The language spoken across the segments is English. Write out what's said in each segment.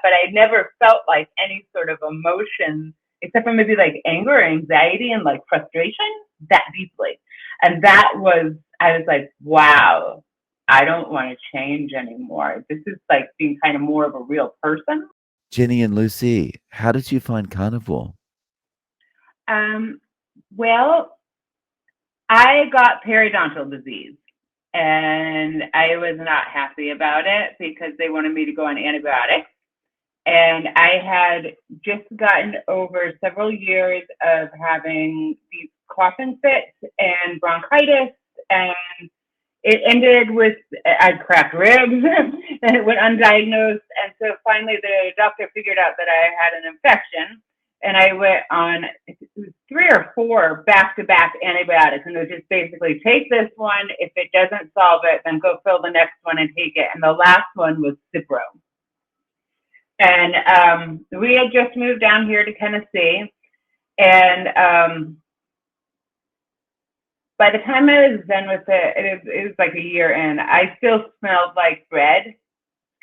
but I never felt like any sort of emotion except for maybe like anger or anxiety and like frustration that deeply. And I was like, wow, I don't want to change anymore. This is like being kind of more of a real person. Jennie and Lucie, how did you find carnivore? Um, well, I got periodontal disease and I was not happy about it because they wanted me to go on antibiotics. And I had just gotten over several years of having these coughing fits and bronchitis, and it ended with I had cracked ribs, and it went undiagnosed. And so finally, the doctor figured out that I had an infection, and I went on it was 3 or 4 back-to-back antibiotics, and it was just basically take this one. If it doesn't solve it, then go fill the next one and take it. And the last one was Cipro. And we had just moved down here to Tennessee, and by the time I was done with it was like a year in. I still smelled like bread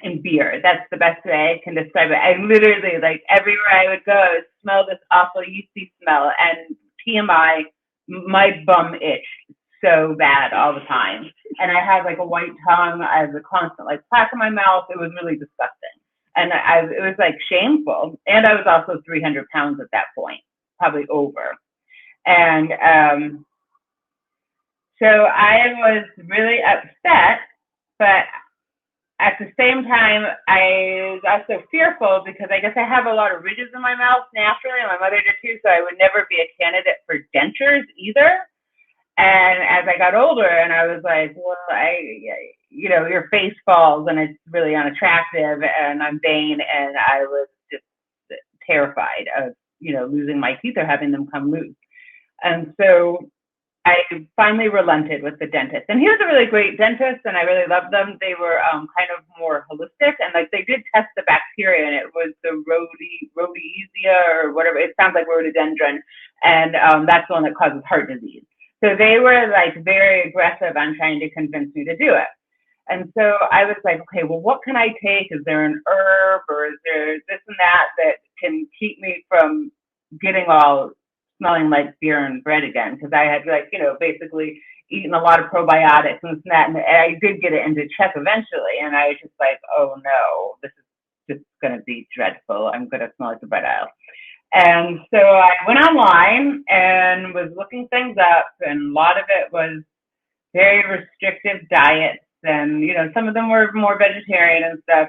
and beer. That's the best way I can describe it. I literally, like, everywhere I would go, I would smell this awful yeasty smell. And TMI, my bum itched so bad all the time. And I had like a white tongue. I had a constant like plaque in my mouth. It was really disgusting. And it was like shameful. And I was also 300 pounds at that point, probably over. And so I was really upset, but at the same time, I was also fearful because I guess I have a lot of ridges in my mouth naturally, and my mother did too, so I would never be a candidate for dentures either. And as I got older, and I was like, well, your face falls and it's really unattractive, and I'm vain, and I was just terrified of, losing my teeth or having them come loose. And so I finally relented with the dentist. And he was a really great dentist, and I really loved them. They were kind of more holistic, and like they did test the bacteria, and it was the rhodiosia or whatever. It sounds like rhododendron, and that's the one that causes heart disease. So they were like very aggressive on trying to convince me to do it. And so I was like, okay, well, what can I take? Is there an herb or is there this and that can keep me from getting all smelling like beer and bread again? Because I had like, basically eaten a lot of probiotics and this and that. And I did get it into check eventually. And I was just like, oh no, this is just going to be dreadful. I'm going to smell like the bread aisle. And so I went online and was looking things up, and a lot of it was very restrictive diets, and some of them were more vegetarian and stuff.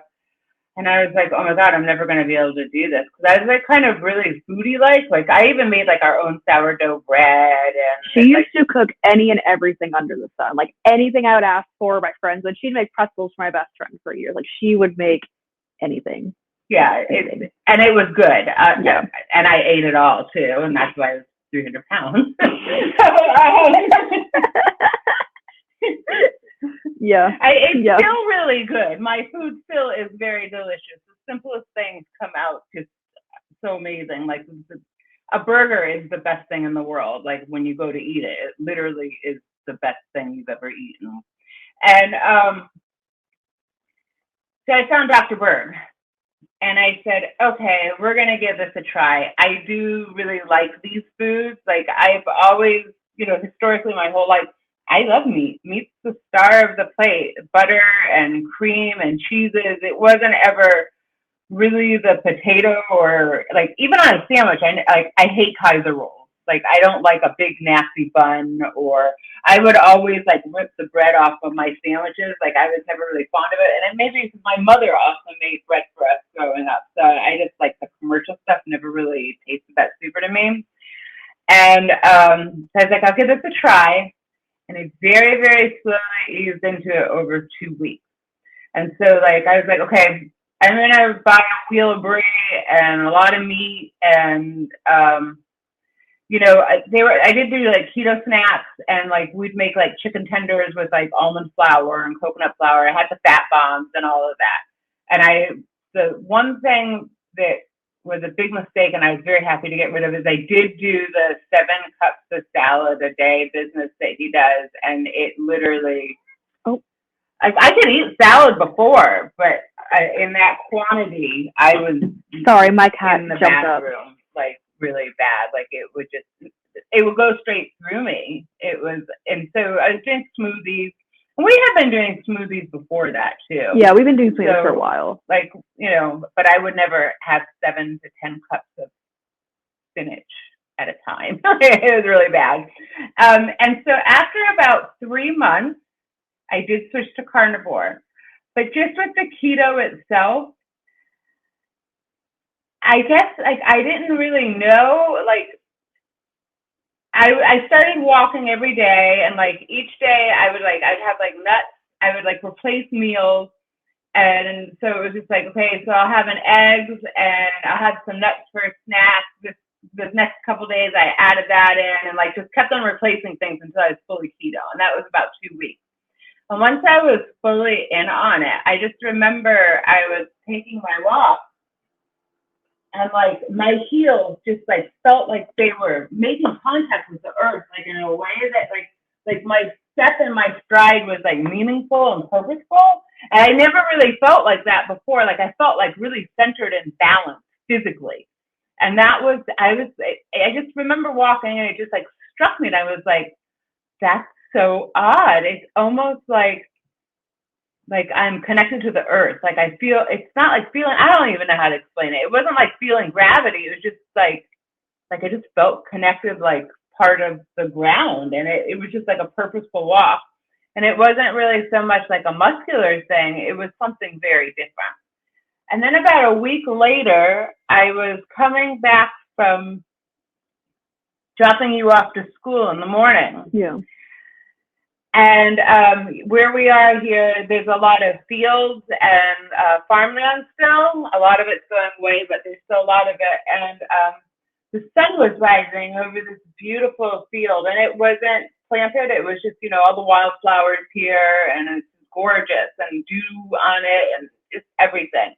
And I was like, oh my God, I'm never going to be able to do this, because I was like kind of really foodie like I even made like our own sourdough bread. And she used to cook any and everything under the sun, like anything I would ask for my friends, and she'd make pretzels for my best friend for years. Like she would make anything. Yeah, and it was good. Yeah, and I ate it all too, and that's why I was 300 pounds. Yeah, it's still really good. My food still is very delicious. The simplest things come out just so amazing. Like a burger is the best thing in the world. Like when you go to eat it, it literally is the best thing you've ever eaten. And so I found Dr. Berg. And I said, okay, we're going to give this a try. I do really like these foods. Like I've always, historically my whole life, I love meat. Meat's the star of the plate. Butter and cream and cheeses. It wasn't ever really the potato or like even on a sandwich. I hate Kaiser rolls. Like I don't like a big nasty bun, or I would always like rip the bread off of my sandwiches. Like I was never really fond of it. And then maybe because my mother also made bread for us growing up. So I just like the commercial stuff never really tasted that super to me. And so I was like, I'll give this a try. And I very, very slowly eased into it over 2 weeks. And so like I was like, okay, I'm gonna buy a wheel of brie and a lot of meat, and I did do like keto snacks, and like we'd make like chicken tenders with like almond flour and coconut flour. I had the fat bombs and all of that. And the one thing that was a big mistake, and I was very happy to get rid of, is I did do the 7 cups of salad a day business that he does, and it literally I could eat salad before, but in that quantity, I was Sorry, my cat in the jumped up. bathroom, like really bad. Like it would go straight through me. And so I was doing smoothies. And we have been doing smoothies before that too. Yeah, we've been doing smoothies for a while. Like, but I would never have 7 to 10 cups of spinach at a time. It was really bad. And so after about 3 months, I did switch to carnivore. But just with the keto itself, I guess like I didn't really know, like I started walking every day, and like each day I'd have like nuts. I would like replace meals, and so it was just like, okay, so I'll have an eggs and I'll have some nuts for a snack. The next couple days I added that in, and like just kept on replacing things until I was fully keto, and that was about 2 weeks. And once I was fully in on it, I just remember I was taking my walk, and like my heels just like felt like they were making contact with the earth, like in a way that like my step and my stride was like meaningful and purposeful. And I never really felt like that before. Like I felt like really centered and balanced physically. And I just remember walking, and it just like struck me, and I was like, that's so odd. It's almost like I'm connected to the earth. Like I feel, it's not like feeling, I don't even know how to explain it. It wasn't like feeling gravity. It was just like I just felt connected, like part of the ground. And it was just like a purposeful walk. And it wasn't really so much like a muscular thing. It was something very different. And then about a week later, I was coming back from dropping you off to school in the morning. Yeah. And where we are here, there's a lot of fields and farmland still. A lot of it's going away, but there's still a lot of it. And the sun was rising over this beautiful field, and it wasn't planted. It was just, all the wildflowers here, and it's gorgeous, and dew on it, and just everything.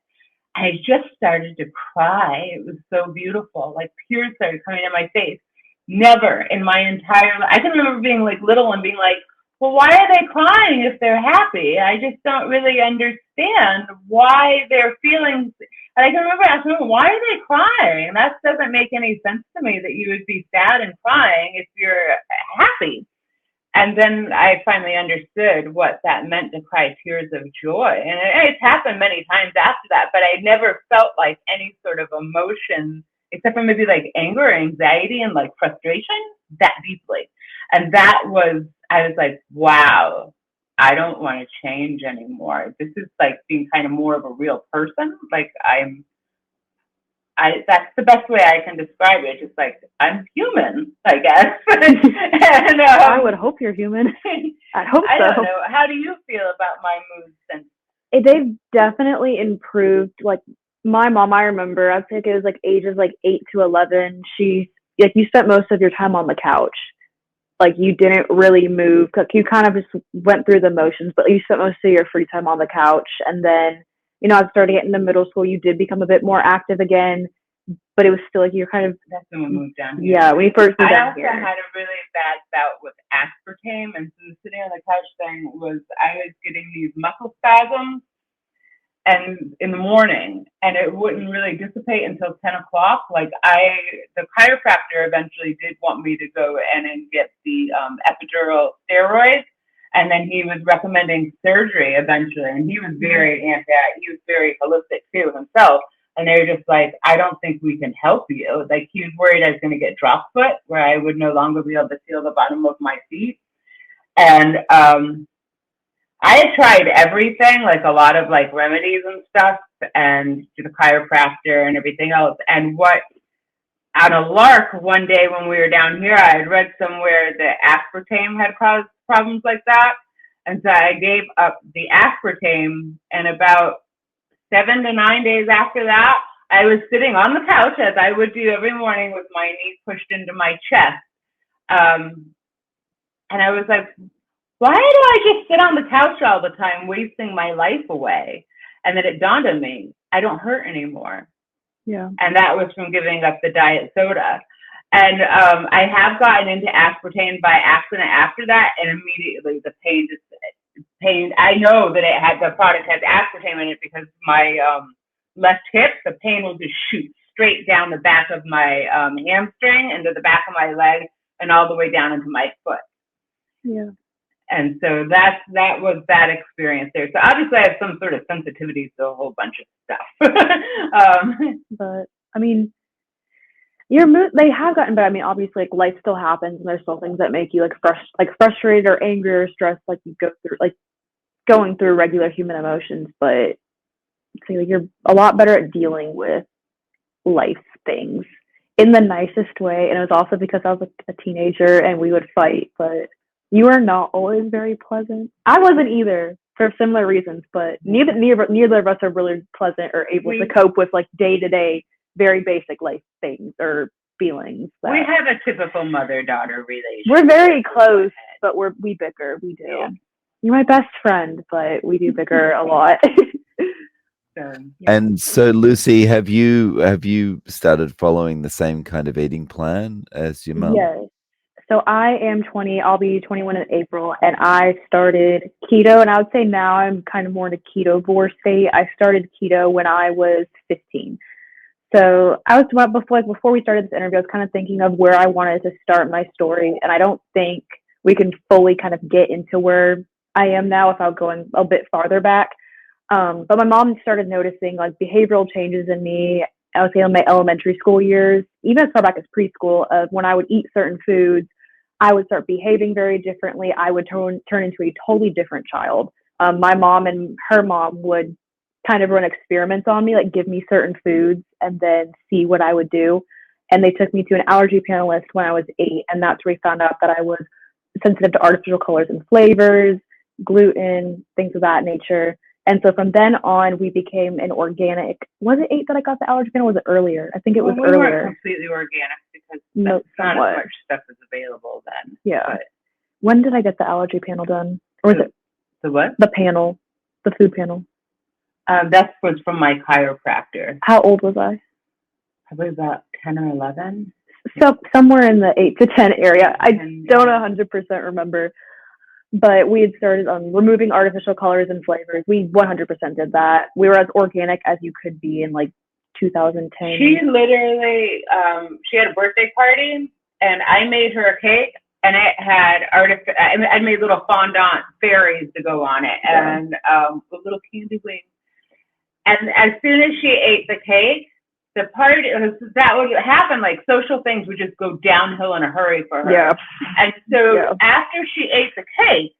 I just started to cry. It was so beautiful. Like tears started coming in my face. Never in my entire life. I can remember being like little and being like, well, why are they crying if they're happy? I just don't really understand why they're feeling. And I can remember asking them, why are they crying? That doesn't make any sense to me, that you would be sad and crying if you're happy. And then I finally understood what that meant, to cry tears of joy. And it's happened many times after that, but I never felt like any sort of emotion, except for maybe like anger or anxiety and like frustration, that deeply. And I was like, wow, I don't want to change anymore. This is like being kind of more of a real person. Like that's the best way I can describe it. Just like, I'm human, I guess. And, I would hope you're human. I hope so. I don't know. How do you feel about my mood since? They've definitely improved. Like my mom, I remember, I think it was like ages like 8 to 11. You spent most of your time on the couch. Like you didn't really move. Like you kind of just went through the motions, but you spent most of your free time on the couch. And then, I started getting into middle school. You did become a bit more active again, but it was still like you're kind of. That's when we moved down here. Yeah, when you first moved down here. I also had a really bad bout with aspartame, and so the sitting on the couch thing I was getting these muscle spasms, and in the morning, and it wouldn't really dissipate until 10 o'clock. Like the chiropractor eventually did want me to go in and get the epidural steroids, and then he was recommending surgery eventually. And he was very he was very holistic too himself. And they were just like, I don't think we can help you. Like he was worried I was going to get drop foot, where I would no longer be able to feel the bottom of my feet. And I had tried everything, like a lot of like remedies and stuff, and to the chiropractor and everything else. And on a lark one day when we were down here, I had read somewhere that aspartame had caused problems like that. And so I gave up the aspartame, and about 7 to 9 days after that, I was sitting on the couch, as I would do every morning, with my knees pushed into my chest. And I was like, why do I just sit on the couch all the time, wasting my life away? And then it dawned on me, I don't hurt anymore. Yeah. And that was from giving up the diet soda. And I have gotten into aspartame by accident after that, and immediately the pain just pain. I know that the product has aspartame in it because my left hip, the pain will just shoot straight down the back of my hamstring into the back of my leg and all the way down into my foot. Yeah. And so that was that experience there. So obviously I have some sort of sensitivity to a whole bunch of stuff. But I mean, they have gotten better. I mean, obviously, like, life still happens, and there's still things that make you like frustrated or angry or stressed, like you go through, like going through regular human emotions. But so you're a lot better at dealing with life things in the nicest way. And it was also because I was a teenager and we would fight, but you are not always very pleasant. I wasn't either for similar reasons, but neither of us are really pleasant or able to cope with like day-to-day, very basic life things or feelings. We have a typical mother-daughter relationship. We're very close, but we bicker. We do. Yeah. You're my best friend, but we do bicker a lot. Yeah. And so, Lucie, have you started following the same kind of eating plan as your mom? Yes. So I am 20. I'll be 21 in April, and I started keto. And I would say now I'm kind of more in a ketovore state. I started keto when I was 15. So I was before we started this interview, I was kind of thinking of where I wanted to start my story, and I don't think we can fully kind of get into where I am now without going a bit farther back. But my mom started noticing like behavioral changes in me, I would say in my elementary school years, even as far back as preschool, of when I would eat certain foods, I would start behaving very differently. I would turn into a totally different child. My mom and her mom would kind of run experiments on me, like give me certain foods and then see what I would do. And they took me to an allergy panelist when I was 8, and that's where we found out that I was sensitive to artificial colors and flavors, gluten, things of that nature. And so from then on, we became an organic. Was it 8 that I got the allergy panel? Or was it earlier? I think it was earlier. We weren't completely organic because not as much stuff is available then. Yeah. But when did I get the allergy panel done? Or was it the what? The panel, the food panel. That was from my chiropractor. How old was I? Probably about 10 or 11. So somewhere in the 8 to 10 area. I don't 100% remember. But we had started on removing artificial colors and flavors. We 100% did that. We were as organic as you could be in like 2010. She literally, she had a birthday party, and I made her a cake, and it had I made little fondant fairies to go on it, and a little candy wings. And as soon as she ate the cake, the party, that would happen, like social things would just go downhill in a hurry for her. Yeah. And so after she ate the cake,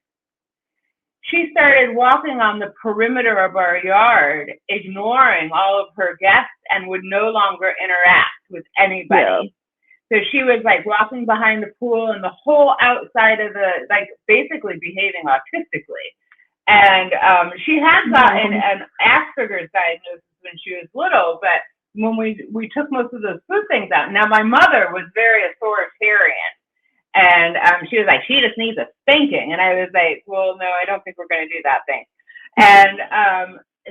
she started walking on the perimeter of our yard, ignoring all of her guests, and would no longer interact with anybody. Yeah. So she was like walking behind the pool and the whole outside of the, like basically behaving autistically. And she had gotten an Asperger's diagnosis when she was little, but when we took most of those food things out. Now, my mother was very authoritarian, and she was like, she just needs a spanking. And I was like, well, no, I don't think we're going to do that thing. And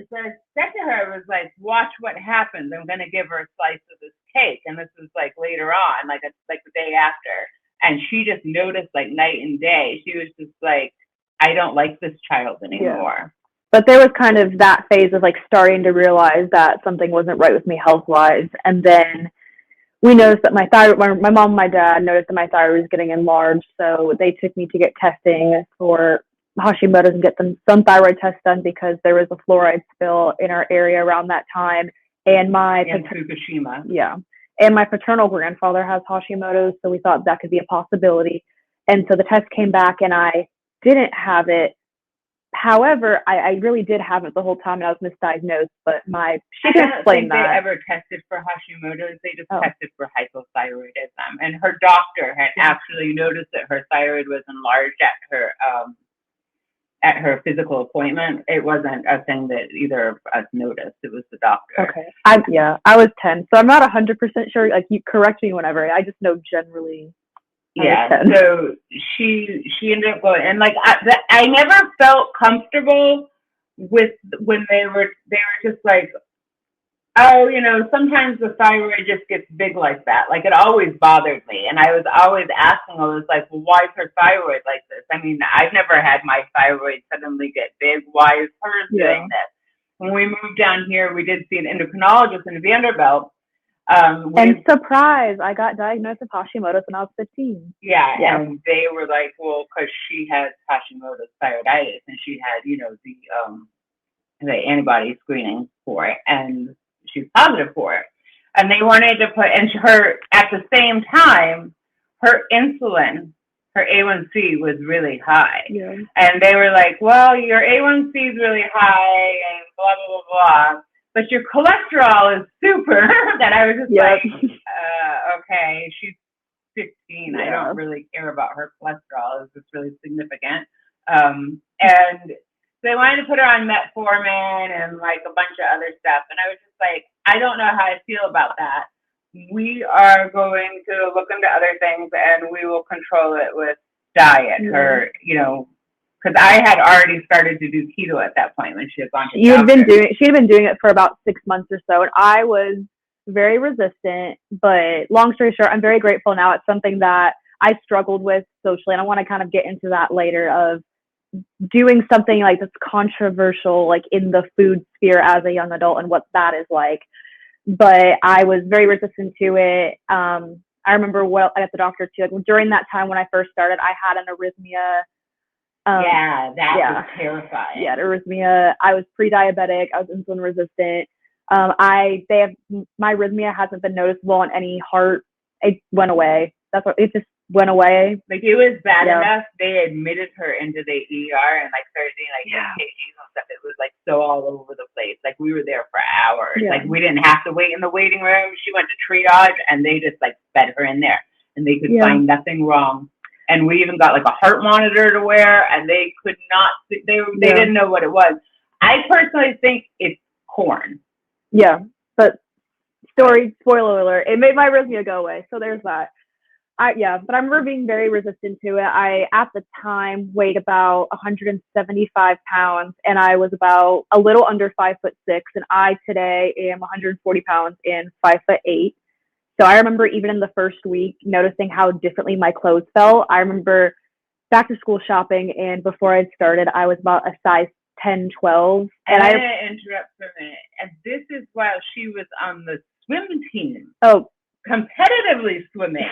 so I said to her, I was like, watch what happens. I'm going to give her a slice of this cake. And this was like later on, like the day after. And she just noticed like night and day. She was just like, I don't like this child anymore. Yeah. But there was kind of that phase of like starting to realize that something wasn't right with me health-wise. And then we noticed that my thyroid, my mom and my dad noticed that my thyroid was getting enlarged. So they took me to get testing for Hashimoto's and get some thyroid tests done because there was a fluoride spill in our area around that time. And Fukushima. Yeah. And my paternal grandfather has Hashimoto's, so we thought that could be a possibility. And so the test came back and I didn't have it. However, I really did have it the whole time, and I was misdiagnosed. But she can explain that. They ever tested for Hashimoto's. They just tested for hypothyroidism, and her doctor had actually noticed that her thyroid was enlarged at her physical appointment. It wasn't a thing that either of us noticed. It was the doctor. Okay. I was 10, so I'm not 100% sure. Like, you correct me whenever. I just know generally. Yeah, so she ended up going, and like I never felt comfortable with when they were just like, oh, sometimes the thyroid just gets big like that. Like, it always bothered me. And I was always asking, I was like, well, why is her thyroid like this? I mean, I've never had my thyroid suddenly get big. Why is hers doing this? When we moved down here, we did see an endocrinologist in Vanderbilt. And surprise, I got diagnosed with Hashimoto's when I was 15. Yeah, and they were like, well, because she has Hashimoto's thyroiditis, and she had, the antibody screening for it, and she's positive for it. And they wanted to put, and her, at the same time, her insulin, her A1C was really high. Yeah. And they were like, well, your A1C is really high, and blah, blah, blah, blah. But your cholesterol is super. That I was just like, okay, she's 15. Yeah. I don't really care about her cholesterol. It's just really significant. And they wanted to put her on metformin and like a bunch of other stuff. And I was just like, I don't know how I feel about that. We are going to look into other things, and we will control it with diet. Her, because I had already started to do keto at that point when she had gone to she had been doing it for about 6 months or so, and I was very resistant. But long story short, I'm very grateful now. It's something that I struggled with socially, and I want to kind of get into that later, of doing something like that's controversial, like in the food sphere as a young adult, and what that is like. But I was very resistant to it. I remember at the doctor too, like during that time when I first started, I had an arrhythmia. That was terrifying. Yeah, arrhythmia. I was pre-diabetic. I was insulin resistant. My arrhythmia hasn't been noticeable on any heart. It went away. It just went away. Like, it was bad enough. They admitted her into the ER and like started doing like EKGs and stuff. It was like so all over the place. Like, we were there for hours. Yeah. Like, we didn't have to wait in the waiting room. She went to triage, and they just like sped her in there, and they could find nothing wrong. And we even got like a heart monitor to wear, and they could not. They didn't know what it was. I personally think it's corn. Yeah, but spoiler alert, it made my arrhythmia go away. So there's that. But I remember being very resistant to it. I, at the time, weighed about 175 pounds, and I was about a little under 5'6", and I today am 140 pounds and 5'8". So I remember even in the first week noticing how differently my clothes felt. I remember back to school shopping, and before I'd started, I was about a size 10, 12. And I interrupt for a minute. And this is while she was on the swim team. Oh, competitively swimming.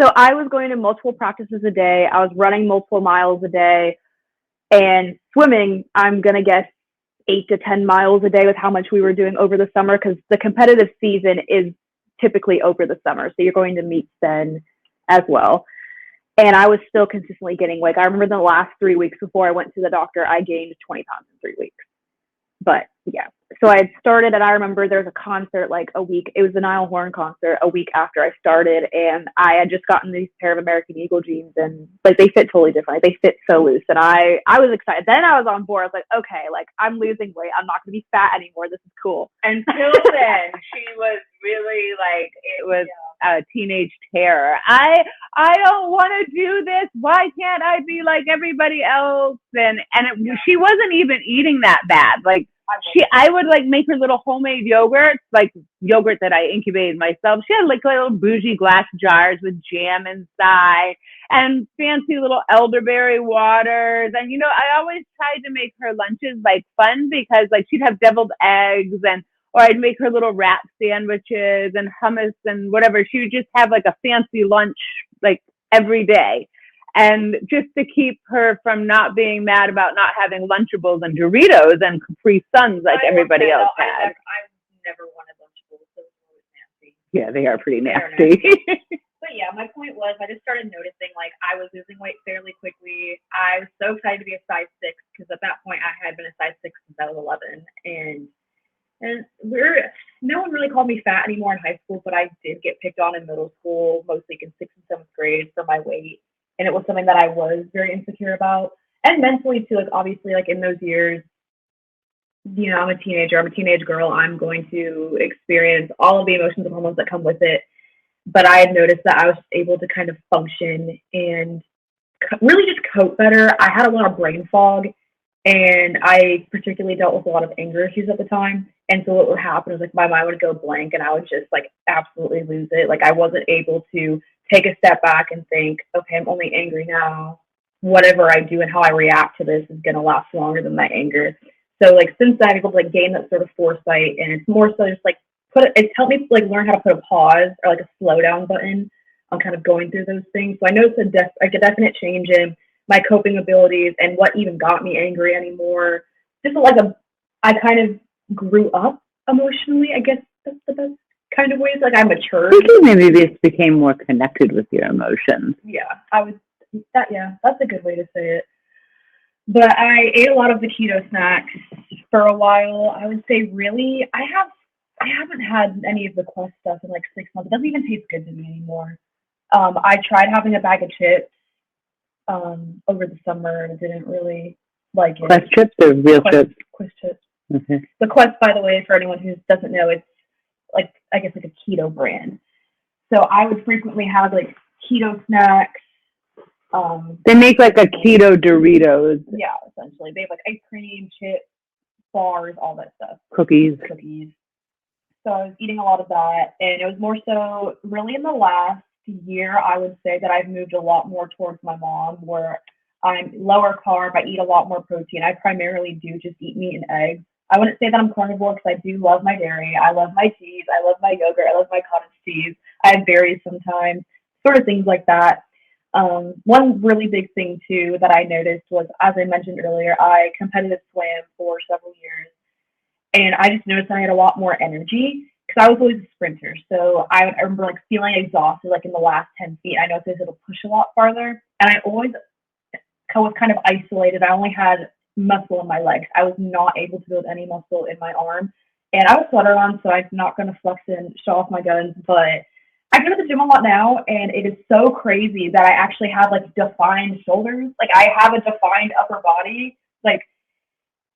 So I was going to multiple practices a day. I was running multiple miles a day, and swimming, I'm going to guess 8 to 10 miles a day with how much we were doing over the summer, because the competitive season is typically over the summer. So you're going to meets then as well. And I was still consistently getting weight. I remember the last 3 weeks before I went to the doctor, I gained 20 pounds in 3 weeks. But yeah, so I had started, and I remember there was a concert like a week. It was the Niall Horan concert a week after I started, and I had just gotten these pair of American Eagle jeans, and like they fit totally different. Like, they fit so loose, and I was excited. Then I was on board. I was like, okay, like I'm losing weight. I'm not going to be fat anymore. This is cool. Until then, she was really like, it was a teenage terror. I don't want to do this. Why can't I be like everybody else? She wasn't even eating that bad. Like, I would like make her little homemade yogurt, like yogurt that I incubated myself. She had like little bougie glass jars with jam inside and fancy little elderberry waters. And, I always tried to make her lunches like fun, because like she'd have deviled eggs, or I'd make her little wrap sandwiches and hummus and whatever. She would just have like a fancy lunch like every day. And just to keep her from not being mad about not having Lunchables and Doritos and Capri Suns like everybody else had. I never wanted Lunchables. Those were always nasty. Yeah, they are pretty nasty. But yeah, my point was, I just started noticing like I was losing weight fairly quickly. I was so excited to be a size 6, because at that point I had been a size 6 since I was 11. And no one really called me fat anymore in high school, but I did get picked on in middle school, mostly in 6th and 7th grade, for my weight. And it was something that I was very insecure about. And mentally too, like obviously like in those years, I'm a teenager, I'm a teenage girl, I'm going to experience all of the emotions and hormones that come with it. But I had noticed that I was able to kind of function and really just cope better. I had a lot of brain fog, and I particularly dealt with a lot of anger issues at the time. And so what would happen is like my mind would go blank and I would just like absolutely lose it. Like I wasn't able to take a step back and think, okay, I'm only angry now. Whatever I do and how I react to this is going to last longer than my anger. So like since then, I'm able to like gain that sort of foresight, and it's more so just like it's helped me like learn how to put a pause or like a slow down button on kind of going through those things. So I noticed a definite change in my coping abilities and what even got me angry anymore. Just like I kind of grew up emotionally, I guess that's the best kind of ways. Like I matured. I think you maybe just became more connected with your emotions. Yeah, that's a good way to say it. But I ate a lot of the keto snacks for a while. I would say really, I haven't had any of the Quest stuff in like 6 months. It doesn't even taste good to me anymore. I tried having a bag of chips over the summer and didn't really like it. Quest chips or real chips? Quest chips. Okay. The Quest, by the way, for anyone who doesn't know, it's like, I guess like a keto brand. So I would frequently have like keto snacks. They make like a keto Doritos. Yeah, essentially. They have like ice cream, chips, bars, all that stuff. Cookies. So I was eating a lot of that, and it was more so really in the last year, I would say that I've moved a lot more towards my mom, where I'm lower carb, I eat a lot more protein. I primarily do just eat meat and eggs. I wouldn't say that I'm carnivore because I do love my dairy. I love my cheese. I love my yogurt. I love my cottage cheese. I have berries sometimes, sort of things like that. One really big thing too that I noticed was, as I mentioned earlier, I competitive swam for several years, and I just noticed I had a lot more energy because I was always a sprinter. So I remember like feeling exhausted like in the last 10 feet. I noticed it'll push a lot farther, and I always was kind of isolated. I only had muscle in my legs. I was not able to build any muscle in my arm, and I was sweater on, so I'm not going to flex and show off my guns, but I go to the gym a lot now, and it is so crazy that I actually have like defined shoulders. Like I have a defined upper body. Like,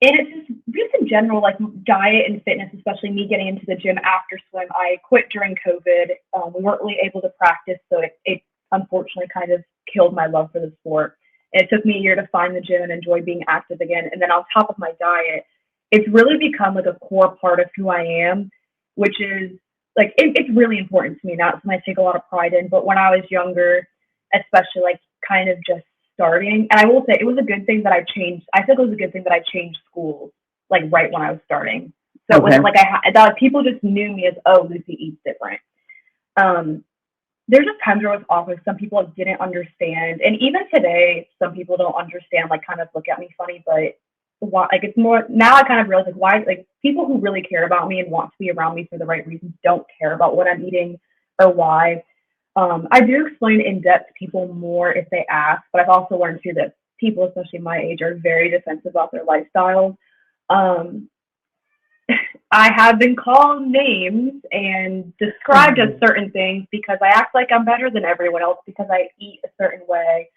and it's just in general, like diet and fitness, especially me getting into the gym after swim. I quit during COVID. We weren't really able to practice, so it unfortunately kind of killed my love for the sport. And it took me a year to find the gym and enjoy being active again. And then on top of my diet, it's really become like a core part of who I am, which is like, it's really important to me. Not something I take a lot of pride in, but when I was younger, especially like kind of just starting, and I will say it was a good thing that I changed. I think it was a good thing that I changed schools like right when I was starting. So it wasn't like that people just knew me as, oh, Lucie eats different. There's just times where I was off with some people didn't understand, and even today, some people don't understand. Like, kind of look at me funny, but why? Like, it's more now. I kind of realize like why. Like, people who really care about me and want to be around me for the right reasons don't care about what I'm eating or why. I do explain in depth to people more if they ask, but I've also learned too that people, especially my age, are very defensive about their lifestyles. I have been called names and described as certain things because I act like I'm better than everyone else because I eat a certain way.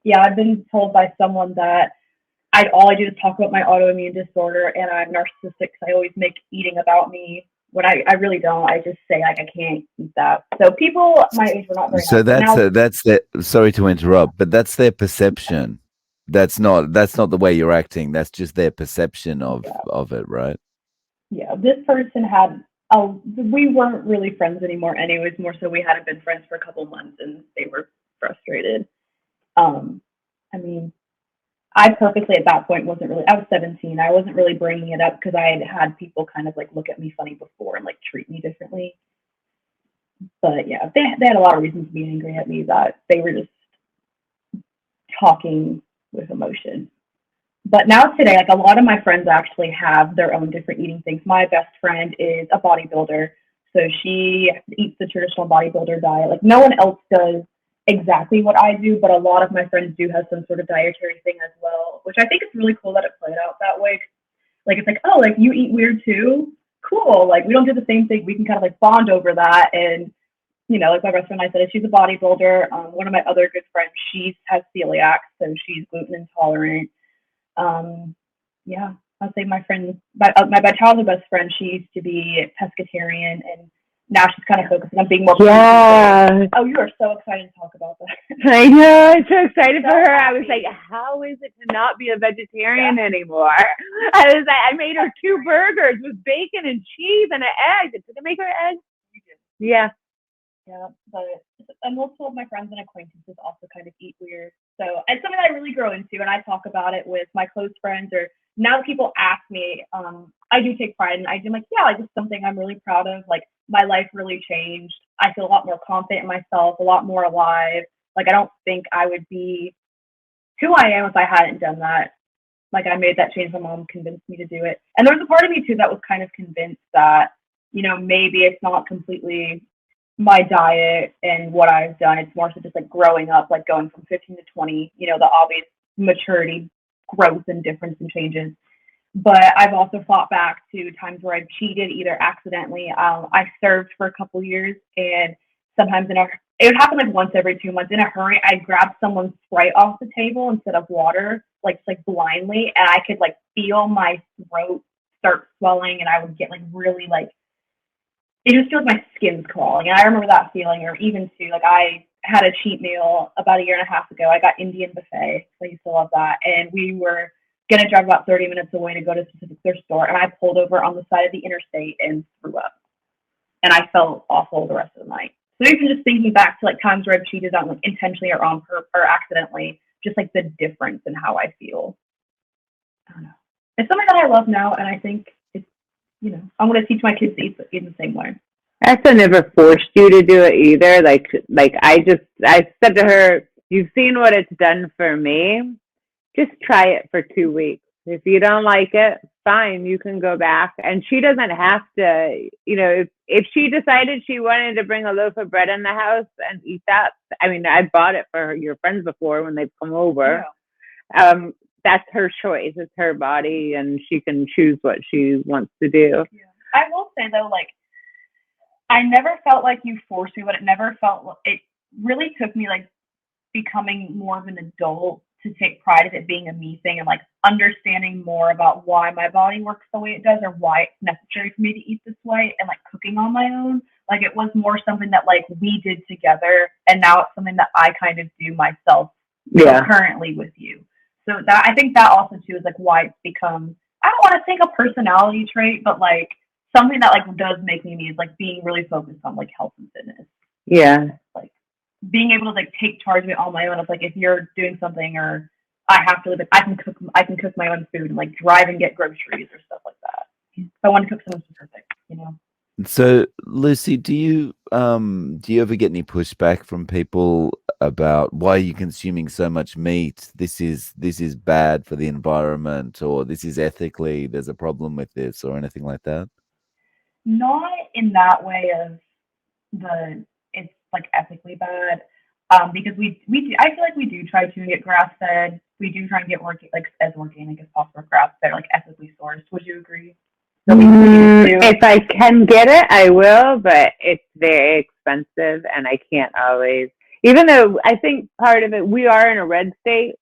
Yeah, I've been told by someone that all I do is talk about my autoimmune disorder and I'm narcissistic because I always make eating about me when I really don't. I just say like I can't eat that. So people my age were not very So nice. that's their, sorry to interrupt, but that's their perception. That's not the way you're acting. That's just their perception of it, right? Yeah, this person had we weren't really friends anymore anyways, more so we hadn't been friends for a couple months and they were frustrated. I mean, I purposely at that point wasn't really, I was 17. I wasn't really bringing it up because I had people kind of like look at me funny before and like treat me differently. But yeah, they had a lot of reasons to be angry at me that they were just talking with emotion. But now today, like a lot of my friends actually have their own different eating things. My best friend is a bodybuilder. So she eats the traditional bodybuilder diet. Like no one else does exactly what I do, but a lot of my friends do have some sort of dietary thing as well, which I think is really cool that it played out that way. Like it's like, oh, like you eat weird too? Cool. Like we don't do the same thing. We can kind of like bond over that. And, you know, like my best friend, I said, she's a bodybuilder. One of my other good friends, she has celiac, so she's gluten intolerant. Yeah, I'll say my friend, my childhood best friend, she used to be pescatarian, and now she's kind of focusing on being more. Yeah. Oh, you are so excited to talk about that. I know. I'm so excited for her. I was like, how is it to not be a vegetarian anymore? I was like, I made her 2 burgers with bacon and cheese and an egg. Did I make her egg? Yeah. Yeah, but and multiple of my friends and acquaintances also kind of eat weird. So it's something that I really grow into, and I talk about it with my close friends. Or now that people ask me, I do take pride, and I'm like, yeah, like it's something I'm really proud of. Like my life really changed. I feel a lot more confident in myself, a lot more alive. Like I don't think I would be who I am if I hadn't done that. Like I made that change. My mom convinced me to do it, and there was a part of me too that was kind of convinced that maybe it's not completely my diet and what I've done. It's more so just like growing up, like going from 15 to 20, the obvious maturity, growth and difference and changes. But I've also fought back to times where I've cheated either accidentally. I served for a couple years, and sometimes it would happen like once every 2 months. In a hurry, I'd grab someone's Sprite off the table instead of water, like just like blindly, and I could like feel my throat start swelling, and I would get like really like it just feels like my skin's crawling. And I remember that feeling, or even too, like I had a cheat meal about a year and a half ago. I got Indian buffet, so I used to love that. And we were going to drive about 30 minutes away to go to a specific thrift store. And I pulled over on the side of the interstate and threw up. And I felt awful the rest of the night. So even just thinking back to like times where I've cheated on like intentionally or on purpose or accidentally, just like the difference in how I feel. I don't know. It's something that I love now, and I think I'm going to teach my kids to eat in the same way. I also never forced you to do it either. Like I said to her, you've seen what it's done for me. Just try it for 2 weeks. If you don't like it, fine, you can go back. And she doesn't have to, if she decided she wanted to bring a loaf of bread in the house and eat that, I mean, I bought it for your friends before when they've come over. Yeah. That's her choice. It's her body, and she can choose what she wants to do. Yeah. I will say though, like, I never felt like you forced me, but it really took me like becoming more of an adult to take pride of it being a me thing, and like understanding more about why my body works the way it does, or why it's necessary for me to eat this way, and like cooking on my own. Like it was more something that like we did together, and now it's something that I kind of do myself currently with you. So that I think that also too is like why it's become, I don't want to think a personality trait, but like something that like does make me is like being really focused on like health and fitness. Yeah. Like being able to like take charge of it on my own. It's like if you're doing something, or I have to live it, I can cook my own food and like drive and get groceries or stuff like that. If I want to cook something specific, So, Lucie, do you ever get any pushback from people about why are you consuming so much meat? This is bad for the environment, or this is ethically, there's a problem with this, or anything like that? Not in that way of it's like ethically bad. Because I feel like we do try to get grass fed. We do try and get like as organic as possible, grass fed, like ethically sourced. Would you agree? If I can get it, I will, but it's very expensive, and I can't always. Even though I think part of it, we are in a red state.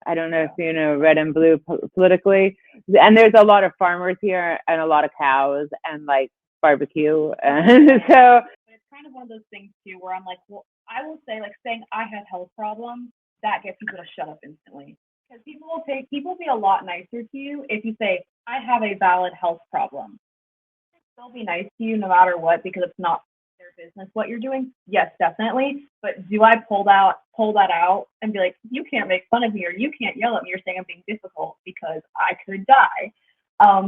I don't know if you know red and blue politically, and there's a lot of farmers here and a lot of cows and like barbecue, and so. It's kind of one of those things too, where I'm like, well, I will say like saying I have health problems, that gets people to shut up instantly. Because people will be a lot nicer to you if you say, I have a valid health problem. They'll be nice to you no matter what, because it's not their business what you're doing. Yes, definitely. But do I pull that out and be like, you can't make fun of me, or you can't yell at me, or saying I'm being difficult because I could die.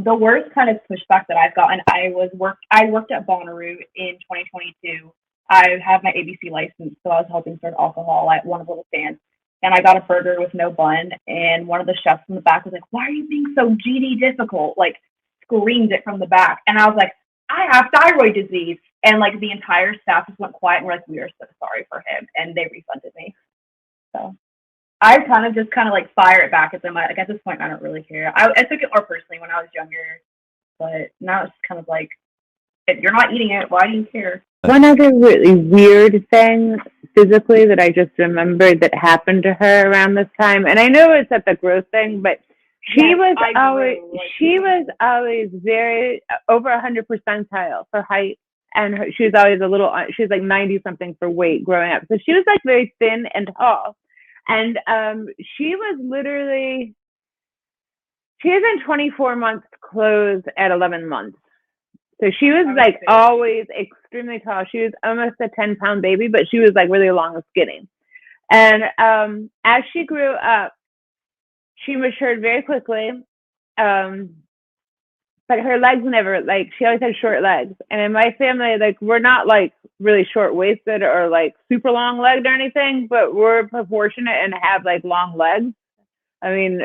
The worst kind of pushback that I've gotten, I worked at Bonnaroo in 2022. I have my ABC license, so I was helping serve alcohol at one of the little stands. And I got a burger with no bun, and one of the chefs in the back was like, why are you being so GD difficult? Like, screamed it from the back. And I was like, I have thyroid disease. And like the entire staff just went quiet and were like, we are so sorry for him. And they refunded me. So I kind of like fire it back at them. Like at this point, I don't really care. I took it more personally when I was younger, but now it's kind of like, if you're not eating it, why do you care? One other really weird thing physically that I just remembered that happened to her around this time, and I know it's at the growth thing, but she was always very over 100 percentile for height. and she was always she was like 90 something for weight growing up. So she was like very thin and tall. And she was literally, she was in 24 months clothes at 11 months. So she was like always extremely tall. She was almost a 10-pound baby, but she was like really long and skinny. And as she grew up, she matured very quickly. But her legs never, like, she always had short legs. And in my family, like, we're not like really short waisted or like super long legged or anything, but we're proportionate and have like long legs. I mean,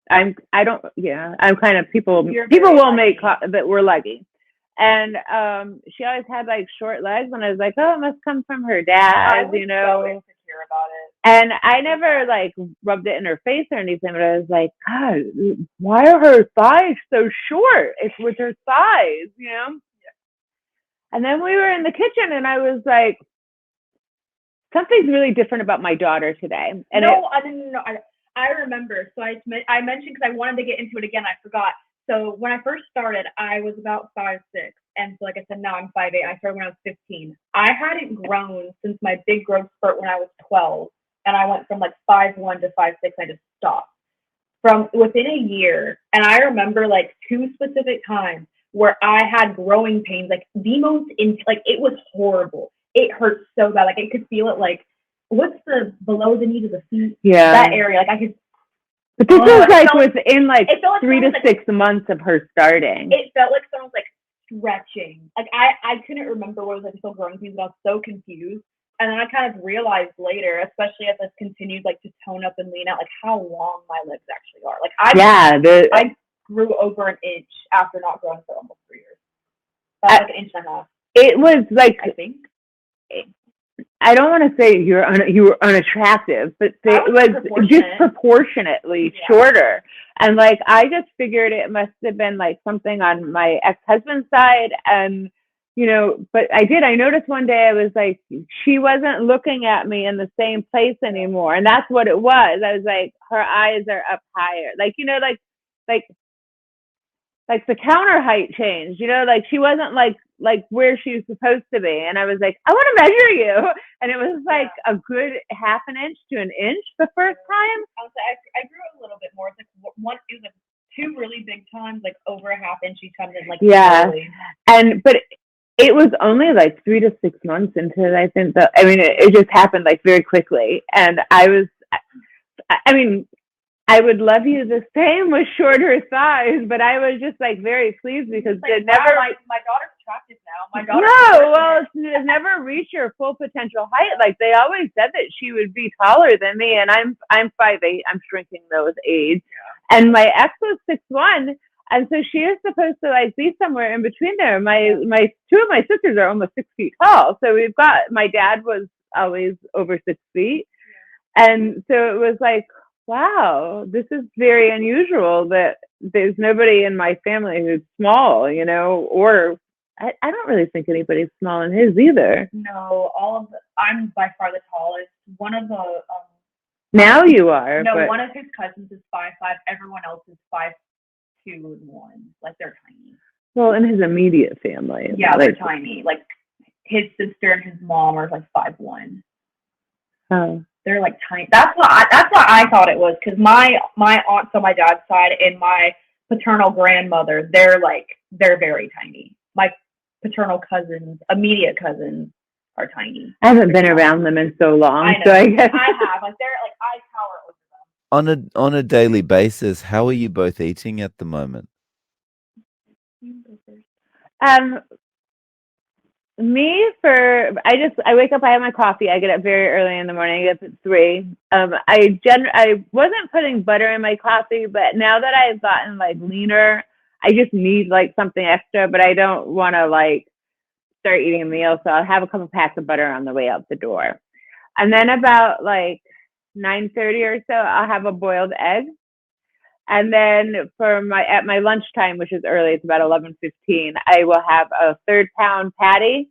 I'm kind of, people will make that we're leggy. And she always had like short legs, and I was like, oh, it must come from her dad, you know. So insecure about it. And I never like rubbed it in her face or anything, but I was like, God, why are her thighs so short? It's with her thighs, you know? Yeah. And then we were in the kitchen, and I was like, something's really different about my daughter today. And I didn't know. I remember. So I mentioned, because I wanted to get into it again. I forgot. So when I first started, I was about 5'6", and so like I said, now I'm 5'8". I started when I was 15. I hadn't grown since my big growth spurt when I was 12, and I went from like 5'1" to 5'6". I just stopped from within a year, and I remember like 2 specific times where I had growing pains, like the most like it was horrible. It hurt so bad, like I could feel it. Like, what's the below the knee to the feet? Yeah, that area, like I could. But this was like within like 3 to 6 months of her starting. It felt like someone was like stretching. Like I couldn't remember what it was like still growing things, but I was so confused. And then I kind of realized later, especially as I've continued like to tone up and lean out, like how long my legs actually are. Like I grew over an inch after not growing for almost 3 years. That's like an inch and a half. It was like, I think. I don't want to say you were unattractive, but it was disproportionately shorter. And like, I just figured it must have been like something on my ex-husband's side. And, you know, but I noticed one day I was like, she wasn't looking at me in the same place anymore. And that's what it was. I was like, her eyes are up higher. Like, you know, like the counter height changed, you know, like she wasn't like where she was supposed to be. And I was like, I want to measure you. And it was like a good half an inch to an inch the first time. I grew a little bit more. It's like it was like 2 really big times, like over a half inch each time. Like slowly. But it was only like 3 to 6 months into it, I think. It just happened like very quickly. And I would love you the same with shorter thighs, but I was just like very pleased because it never. My daughter's attractive now. It's never reached her full potential height. Like they always said that she would be taller than me, and I'm 5'8". I'm shrinking though with age, and my ex was 6'1", and so she is supposed to like be somewhere in between there. My 2 of my sisters are almost 6 feet tall, so we've got, my dad was always over 6 feet, and so it was like, wow, this is very unusual that there's nobody in my family who's small, you know, or I don't really think anybody's small in his either. No, I'm by far the tallest. One of the now you are. No, one of his cousins is 5'5". Everyone else is 5'2" and 1. Like they're tiny. Well, in his immediate family. Yeah, they're tiny. Like his sister and his mom are like 5'1". Oh. They're like tiny. That's what I thought it was, because my aunts on my dad's side and my paternal grandmother, they're very tiny. My paternal cousins, immediate cousins, are tiny. I haven't been around them in so long, so I guess I have. Like they're like, I tower over them. On a daily basis, how are you both eating at the moment? I wake up, I have my coffee, I get up very early in the morning, I get up at 3. I wasn't putting butter in my coffee, but now that I've gotten like leaner, I just need like something extra, but I don't want to like start eating a meal, so I'll have a couple packs of butter on the way out the door. And then about like 9:30 or so, I'll have a boiled egg. And then at my lunchtime, which is early, it's about 11:15, I will have a 3rd-pound patty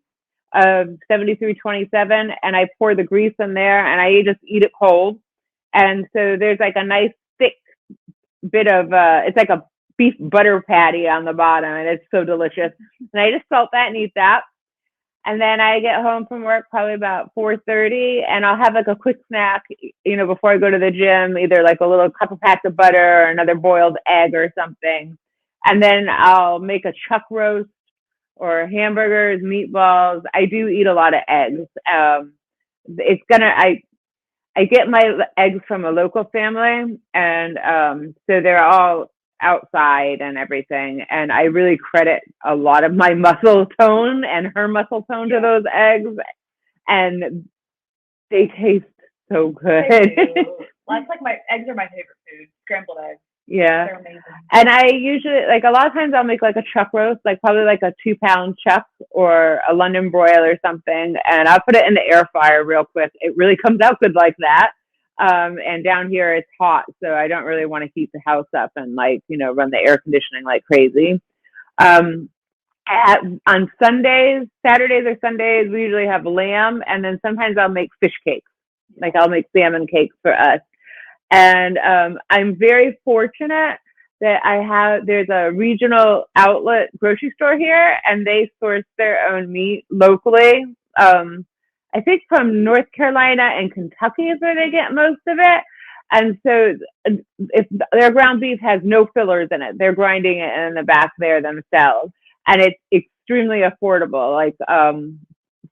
of 73.27, and I pour the grease in there, and I just eat it cold. And so there's like a nice thick bit of it's like a beef butter patty on the bottom, and it's so delicious. And I just salt that and eat that. And then I get home from work probably about 4:30, and I'll have like a quick snack, before I go to the gym, either like a little couple packs of butter or another boiled egg or something. And then I'll make a chuck roast or hamburgers, meatballs. I do eat a lot of eggs. I get my eggs from a local family, and so they're all outside and everything. And I really credit a lot of my muscle tone and her muscle tone to those eggs, and they taste so good. That's like my eggs are my favorite food. Scrambled eggs. Yeah. They're amazing. And I usually, like, a lot of times I'll make like a chuck roast, like probably like a 2-pound chuck or a London broil or something, and I'll put it in the air fryer real quick. It really comes out good like that. And down here it's hot, so I don't really want to heat the house up and run the air conditioning like crazy. On Sundays, Saturdays or Sundays, we usually have lamb, and then sometimes I'll make fish cakes. Like I'll make salmon cakes for us. And I'm very fortunate that there's a regional outlet grocery store here, and they source their own meat locally. I think from North Carolina and Kentucky is where they get most of it. And so if their ground beef has no fillers in it, they're grinding it in the back there themselves. And it's extremely affordable. Like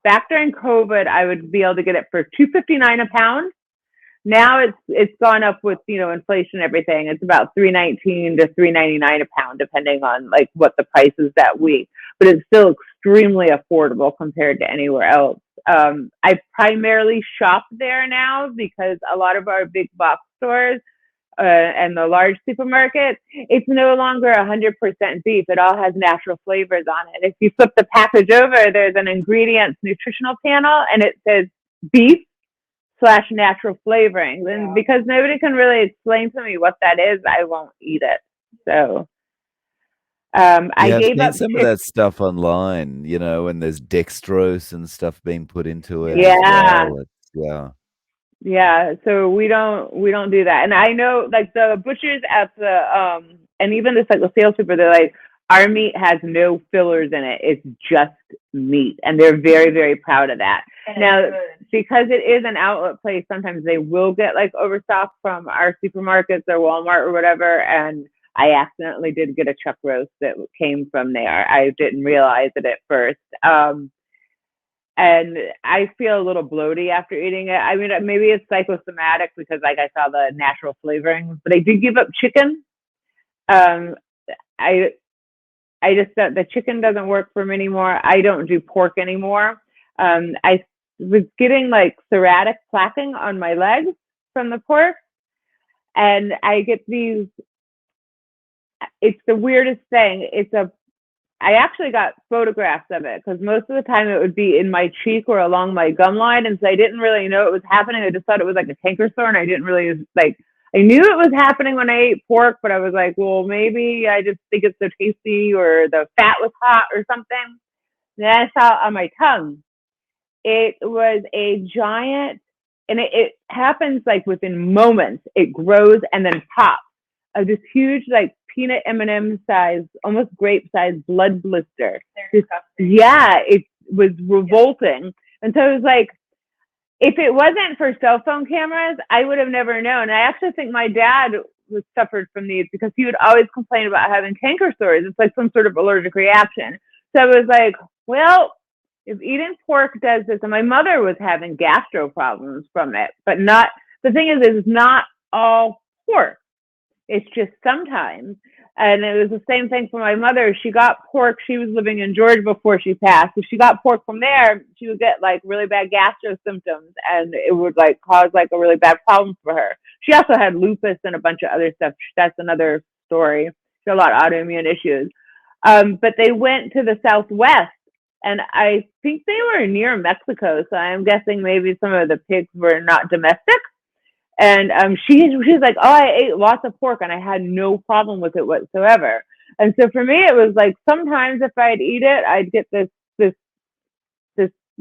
back during COVID, I would be able to get it for $2.59 a pound. Now it's gone up with inflation and everything. It's about $3.19 to $3.99 a pound, depending on like what the price is that week. But it's still extremely affordable compared to anywhere else. I primarily shop there now because a lot of our big box stores and the large supermarkets, it's no longer 100% beef. It all has natural flavors on it. If you flip the package over, there's an ingredients nutritional panel, and it says beef / natural flavorings. And because nobody can really explain to me what that is, I won't eat it. So I've seen some of that stuff online, and there's dextrose and stuff being put into it. Yeah. As well. Yeah. So we don't do that. And I know like the butchers at the and even this like the salespeople, they're like, our meat has no fillers in it. It's just meat. And they're very, very proud of that. Now, because it is an outlet place, sometimes they will get like overstock from our supermarkets or Walmart or whatever. And I accidentally did get a chuck roast that came from there. I didn't realize it at first. And I feel a little bloaty after eating it. I mean, maybe it's psychosomatic because like I saw the natural flavorings, but I did give up chicken. I just thought the chicken doesn't work for me anymore. I don't do pork anymore. I was getting like psoriatic plaquing on my legs from the pork, and I get these. It's the weirdest thing. I actually got photographs of it because most of the time it would be in my cheek or along my gum line, and so I didn't really know it was happening. I just thought it was like a canker sore, and I didn't really like. I knew it was happening when I ate pork, but I was like, well, maybe I just think it's so tasty or the fat was hot or something. Then I saw on my tongue, it was a giant, and it happens like within moments. It grows and then pops of this huge like peanut M&M size, almost grape size blood blister. Yeah, it was revolting. And so it was like, if it wasn't for cell phone cameras, I would have never known. I actually think my dad suffered from these because he would always complain about having canker sores. It's like some sort of allergic reaction. So I was like, well, if eating pork does this, and my mother was having gastro problems from it, but not, the thing is, it's not all pork. It's just sometimes. And it was the same thing for my mother. She got pork. She was living in Georgia before she passed. If she got pork from there, she would get like really bad gastro symptoms, and it would like cause like a really bad problem for her. She also had lupus and a bunch of other stuff. That's another story. She had a lot of autoimmune issues. But they went to the Southwest, and I think they were near Mexico. So I'm guessing maybe some of the pigs were not domestic. And she's like, oh, I ate lots of pork and I had no problem with it whatsoever. And so for me, it was like sometimes if I'd eat it, I'd get this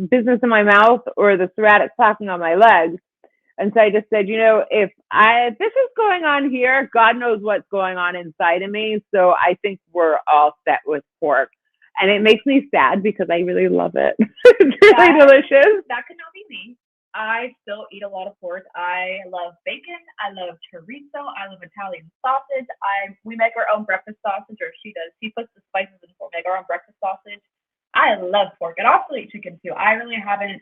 business in my mouth or the psoriatic plaquing on my legs. And so I just said, if this is going on here, God knows what's going on inside of me. So I think we're all set with pork. and it makes me sad because I really love it. It's really delicious. That could not be me. I still eat a lot of pork. I love bacon. I love chorizo. I love Italian sausage. We make our own breakfast sausage, or she does. She puts the spices in for make our own breakfast sausage. I love pork, and I also eat chicken too. I really haven't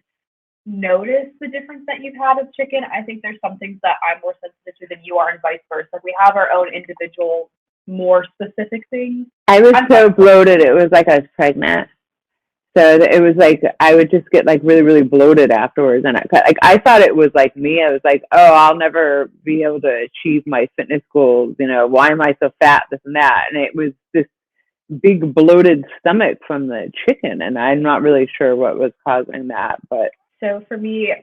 noticed the difference that you've had with chicken. I think there's some things that I'm more sensitive to than you are, and vice versa. Like we have our own individual, more specific things. I was so bloated. It was like I was pregnant. So it was like I would just get like really, really bloated afterwards, and I thought it was like me. I was like, oh, I'll never be able to achieve my fitness goals. You know, why am I so fat? This and that, and it was this big bloated stomach from the chicken, and I'm not really sure what was causing that. But so for me,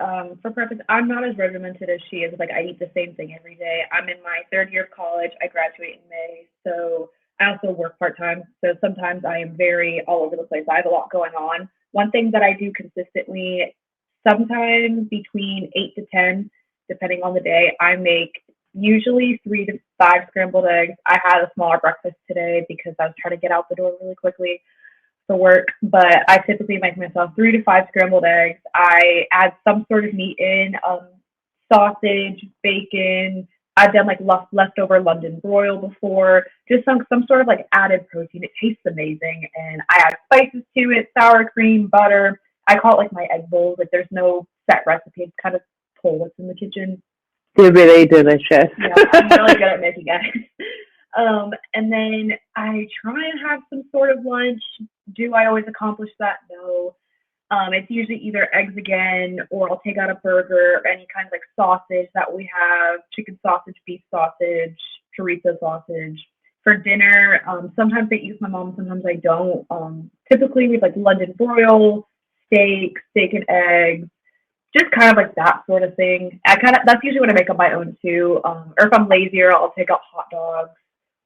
for purpose, I'm not as regimented as she is. Like I eat the same thing every day. I'm in my third year of college. I graduate in May, so I also work part-time, so sometimes I am very all over the place. I have a lot going on. One thing that I do consistently, sometimes between 8 to 10, depending on the day, I make usually 3 to 5 scrambled eggs. I had a smaller breakfast today because I was trying to get out the door really quickly for work, but I typically make myself 3 to 5 scrambled eggs. I add some sort of meat in, sausage, bacon. I've done like leftover London broil before, just some sort of like added protein. It tastes amazing, and I add spices to it, sour cream, butter. I call it like my egg bowls. Like there's no set recipe. It's kind of pull what's in the kitchen. They're really delicious. Yeah, I'm really good at making eggs. And then I try and have some sort of lunch. Do I always accomplish that? No. It's usually either eggs again, or I'll take out a burger, or any kind of like sausage that we have, chicken sausage, beef sausage, chorizo sausage. For dinner, sometimes I eat with my mom, sometimes I don't. Typically we have like London broil, steak and eggs, just kind of like that sort of thing. That's usually what I make on my own too. Or if I'm lazier, I'll take out hot dogs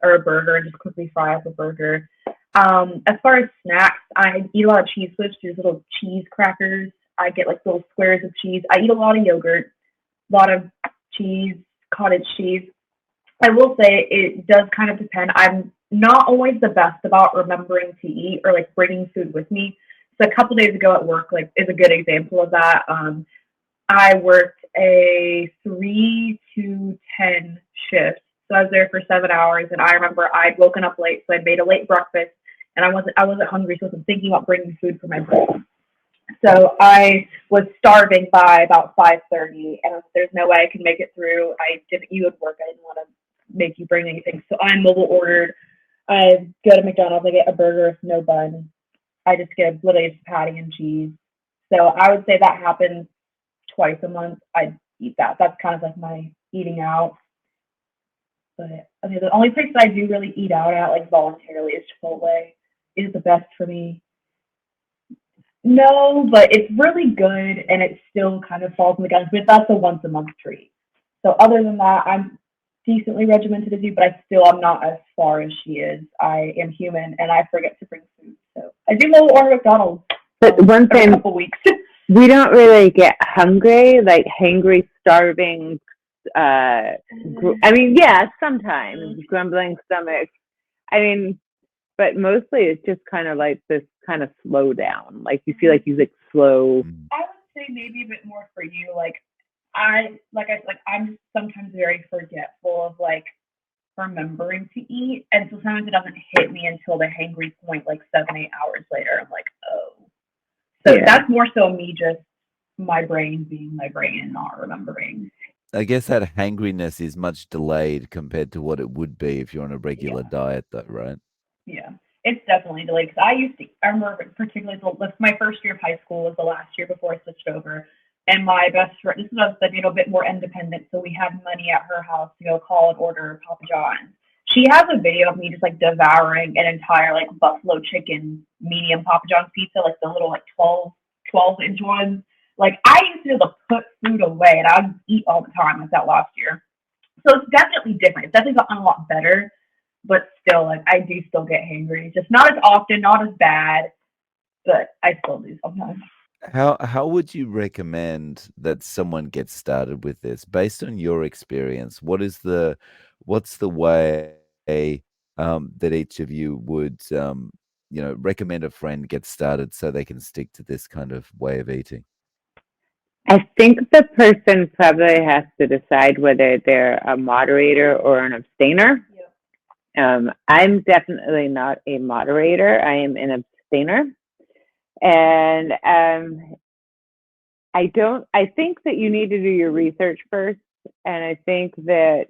or a burger and just quickly fry up a burger. As far as snacks, I eat a lot of cheese whips, these little cheese crackers. I get like little squares of cheese. I eat a lot of yogurt, a lot of cheese, cottage cheese. I will say it does kind of depend. I'm not always the best about remembering to eat or like bringing food with me. So a couple days ago at work, like is a good example of that. I worked a 3 to 10 shift. So I was there for 7 hours, and I remember I'd woken up late, so I'd made a late breakfast, and I wasn't hungry, so I wasn't thinking about bringing food for my breakfast. So I was starving by about 5:30, and there's no way I could make it through. I didn't. You would work. I didn't want to make you bring anything, so I mobile ordered. I go to McDonald's. I get a burger with no bun. I just get literally just patty and cheese. So I would say that happens twice a month. I eat that. That's kind of like my eating out. But okay, the only place that I do really eat out at like voluntarily is Chipotle. It is the best for me. No, but it's really good, and it still kind of falls in the guns. But that's a once a month treat. So other than that, I'm decently regimented as you, but I'm not as far as she is. I am human, and I forget to bring food. So I do go order McDonald's. But one thing, a couple weeks. We don't really get hungry, like hangry, starving. I mean, yeah, sometimes grumbling stomach. I mean, but mostly it's just kind of like this kind of slow down. Like you feel like you like slow. I would say maybe a bit more for you. I'm just sometimes very forgetful of like remembering to eat, and sometimes it doesn't hit me until the hangry point, like 7-8 hours later. I'm like, oh. So yeah. That's more so me just my brain being my brain and not remembering. I guess that hangriness is much delayed compared to what it would be if you're on a regular diet, though, right? Yeah, it's definitely delayed. Because I remember particularly my first year of high school was the last year before I switched over. And my best friend, this was a bit more independent, so we had money at her house to go call and order Papa John's. She has a video of me just like devouring an entire like buffalo chicken medium Papa John's pizza, like the little like 12-inch ones. Like I used to be able to put food away, and I would eat all the time like that last year. So it's definitely different. It's definitely gotten a lot better, but still, like I do still get hangry. Just not as often, not as bad, but I still do sometimes. How would you recommend that someone gets started with this based on your experience? What's the way that each of you would recommend a friend get started so they can stick to this kind of way of eating? I think the person probably has to decide whether they're a moderator or an abstainer. I'm definitely not a moderator. I am an abstainer. And I think that you need to do your research first. And I think that,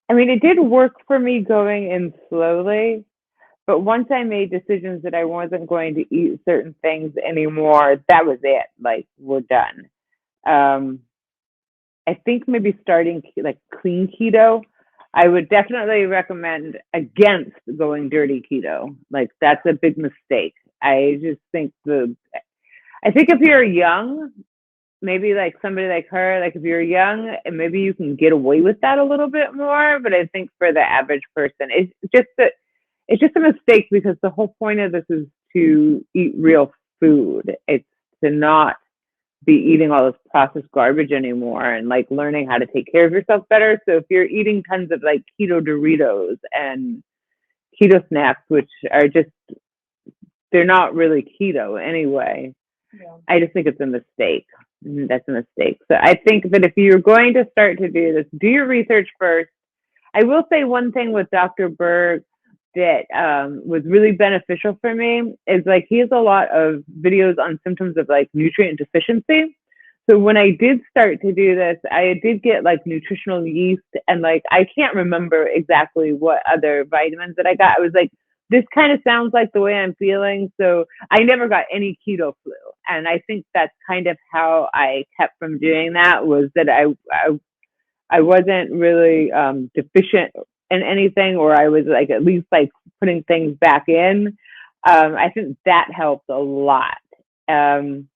it did work for me going in slowly. But once I made decisions that I wasn't going to eat certain things anymore, that was it. Like, we're done. I think maybe starting like clean keto, I would definitely recommend against going dirty keto. Like, that's a big mistake. I just think if you're young, maybe like somebody like her, like if you're young, and maybe you can get away with that a little bit more. But I think for the average person, it's just a mistake, because the whole point of this is to eat real food. It's to not be eating all this processed garbage anymore, and like learning how to take care of yourself better. So if you're eating tons of like keto Doritos and keto snacks, which are just, they're not really keto anyway, I just think it's a mistake. That's a mistake. So I think that if you're going to start to do this, do your research first. I will say one thing with Dr. Berg that was really beneficial for me is like he has a lot of videos on symptoms of like nutrient deficiency. So when I did start to do this, I did get like nutritional yeast, and like I can't remember exactly what other vitamins that I got. I was like, this kind of sounds like the way I'm feeling. So I never got any keto flu. And I think that's kind of how I kept from doing that, was that I wasn't really deficient in anything, or I was like at least like putting things back in. I think that helped a lot. And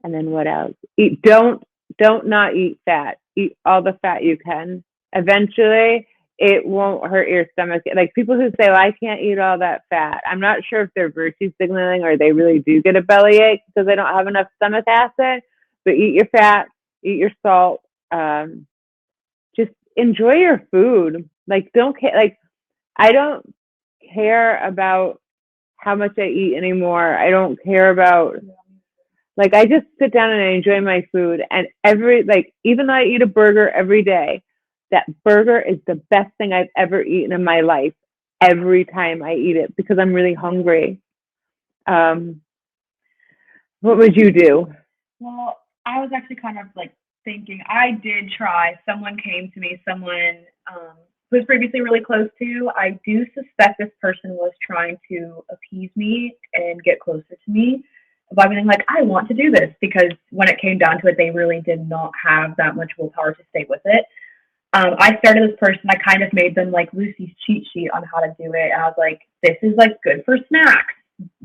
then what else? Don't not eat fat. Eat all the fat you can. Eventually, it won't hurt your stomach. Like people who say, well, I can't eat all that fat, I'm not sure if they're virtue signaling or they really do get a bellyache because they don't have enough stomach acid. But eat your fat, eat your salt. Just enjoy your food. Like, don't care. Like, I don't care about how much I eat anymore. I don't care about, like, I just sit down and I enjoy my food. And even though I eat a burger every day, that burger is the best thing I've ever eaten in my life every time I eat it, because I'm really hungry. What would you do? Well, I was actually kind of like thinking, I did try. Someone came to me, someone who was previously really close to. I do suspect this person was trying to appease me and get closer to me by being like, I want to do this, because when it came down to it, they really did not have that much willpower to stay with it. I started this person, I kind of made them like Lucy's cheat sheet on how to do it. And I was like, this is like good for snacks.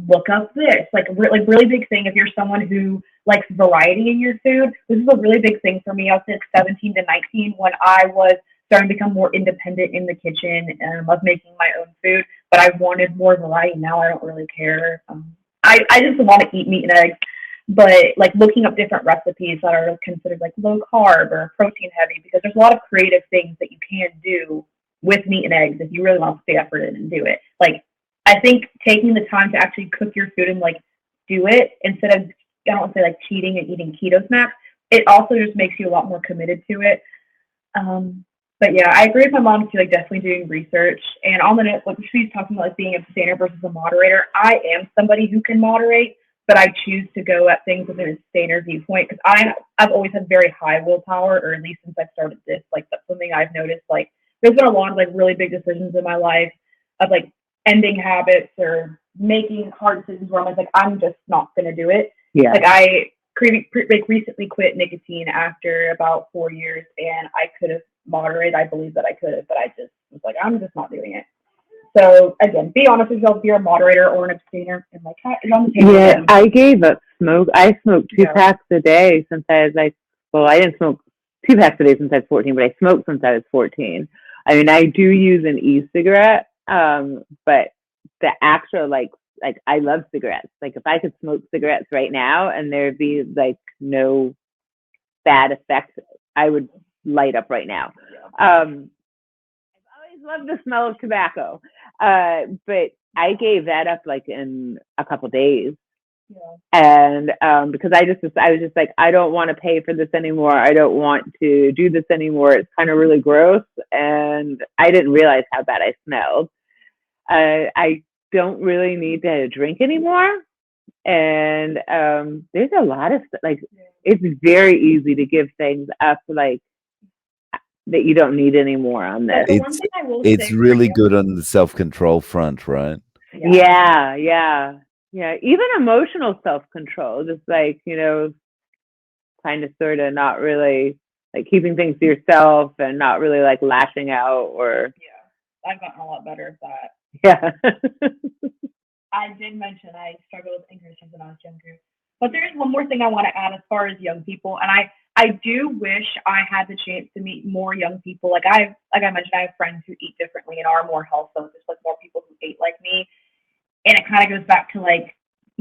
Look up this. Like really big thing. If you're someone who likes variety in your food, this is a really big thing for me. I was like 17 to 19 when I was starting to become more independent in the kitchen and love making my own food, but I wanted more variety. Now I don't really care. I just want to eat meat and eggs. But like looking up different recipes that are considered like low carb or protein heavy, because there's a lot of creative things that you can do with meat and eggs if you really want to put the effort in and do it. Like, I think taking the time to actually cook your food and like do it instead of, I don't want to say like cheating and eating keto snacks, it also just makes you a lot more committed to it. But yeah, I agree with my mom too, like definitely doing research. And on the note, like she's talking about like being a abstainer versus a moderator, I am somebody who can moderate, but I choose to go at things with an abstainer viewpoint, because I've always had very high willpower, or at least since I started this. Like, that's something I've noticed. Like, there's been a lot of like really big decisions in my life of like ending habits or making hard decisions where I'm like, I'm just not gonna do it. Yeah. Like I recently quit nicotine after about 4 years, and I could have moderated. I believe that I could have, but I just was like, I'm just not doing it. So again, be honest with yourself. If you're a moderator or an abstainer, and like it's on the table. Yeah, I gave up smoke. I smoked 2 packs a day since I was like, well, I didn't smoke 2 packs a day since I was 14, but I smoked since I was 14. I mean, I do use an e-cigarette, but the actual like I love cigarettes. Like if I could smoke cigarettes right now and there'd be like no bad effects, I would light up right now. I've always just love the smell of tobacco. But I gave that up like in a couple days. Yeah. And because I was just like, I don't want to pay for this anymore. I don't want to do this anymore. It's kind of really gross. And I didn't realize how bad I smelled. I don't really need to drink anymore. And there's a lot of like, it's very easy to give things up like that you don't need anymore on this. The one thing I will It's say really for good on the self-control front, right? Yeah. Even emotional self-control, just like, kind of sort of not really like keeping things to yourself and not really like lashing out or. Yeah, I've gotten a lot better at that. Yeah. I did mention I struggled with anger issues when I was younger. But there's one more thing I want to add as far as young people. And I do wish I had the chance to meet more young people. Like I mentioned, I have friends who eat differently and are more health focused, like more people who ate like me. And it kind of goes back to like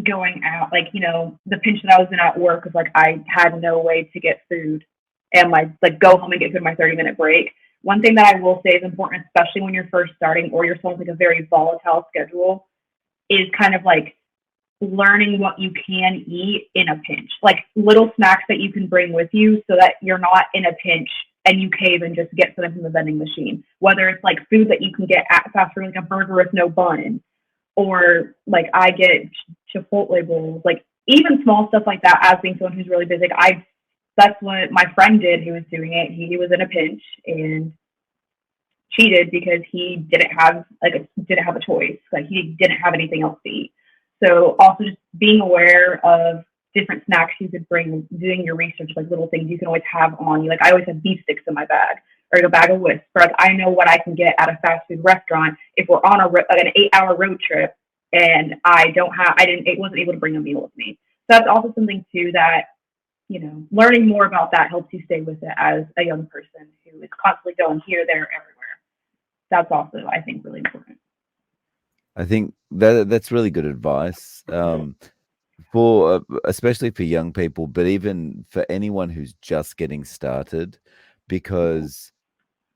going out, like, the pinch that I was in at work was like I had no way to get food and go home and get food in my 30-minute break. One thing that I will say is important, especially when you're first starting or you're still like a very volatile schedule, is kind of like learning what you can eat in a pinch, like little snacks that you can bring with you so that you're not in a pinch and you cave and just get something from the vending machine, whether it's like food that you can get at fast food, like a burger with no bun, or like I get Chipotle bowls, like even small stuff like that. As being someone who's really busy, that's what my friend did who was doing it. He was in a pinch and cheated because he didn't have a choice. Like he didn't have anything else to eat. So also just being aware of different snacks you could bring, doing your research, like little things you can always have on you. Like I always have beef sticks in my bag or a bag of Wisps. Or like I know what I can get at a fast food restaurant if we're on an 8-hour road trip and I wasn't able to bring a meal with me. So that's also something too that, learning more about that helps you stay with it as a young person who is constantly going here, there, everywhere. That's also, I think, really important. I think that's really good advice for especially for young people, but even for anyone who's just getting started, because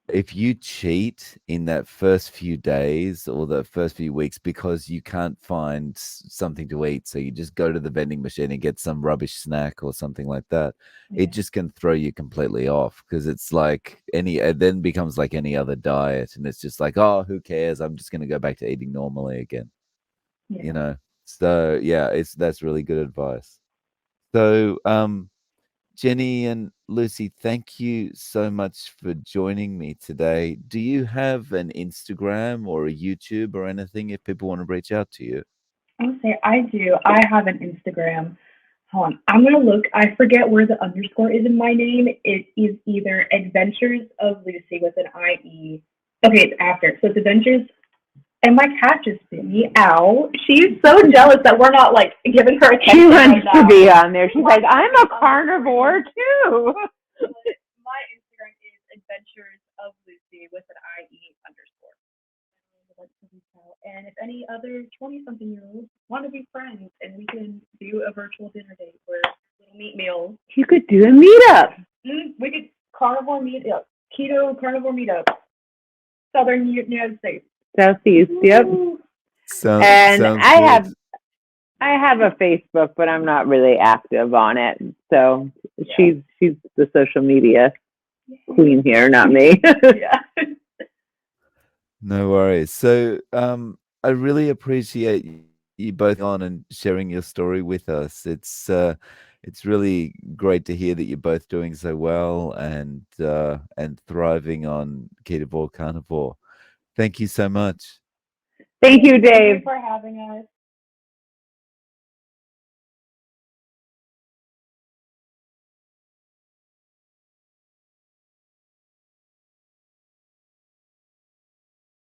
if you cheat in that first few days or the first few weeks because you can't find something to eat, so you just go to the vending machine and get some rubbish snack or something like that, it just can throw you completely off, because it's like it then becomes like any other diet, and it's just like, oh, who cares? I'm just going to go back to eating normally again. So that's really good advice. So Jenny and Lucie, thank you so much for joining me today. Do you have an Instagram or a YouTube or anything if people want to reach out to you? I would say I do. I have an Instagram. Hold on. I'm going to look. I forget where the underscore is in my name. It is either Adventures of Lucie with an IE. Okay, it's after. So it's Adventures. And my cat just bit me out. She's so jealous that we're not like giving her attention. She wants to be on there. She's like, I'm a carnivore too. My Instagram is Adventures of Lucie with an IE underscore. And if any other 20-something-year-olds want to be friends and we can do a virtual dinner date or little meat meals. You could do a meetup. We could carnivore meetup, keto carnivore meetup, Southern United States. Southeast, yep. Sounds I have a Facebook, but I'm not really active on it. So she's the social media queen here, not me. Yeah. No worries. So I really appreciate you both on and sharing your story with us. It's really great to hear that you're both doing so well and thriving on ketovore carnivore. Thank you so much. Thank you, Dave. Thank you for having us.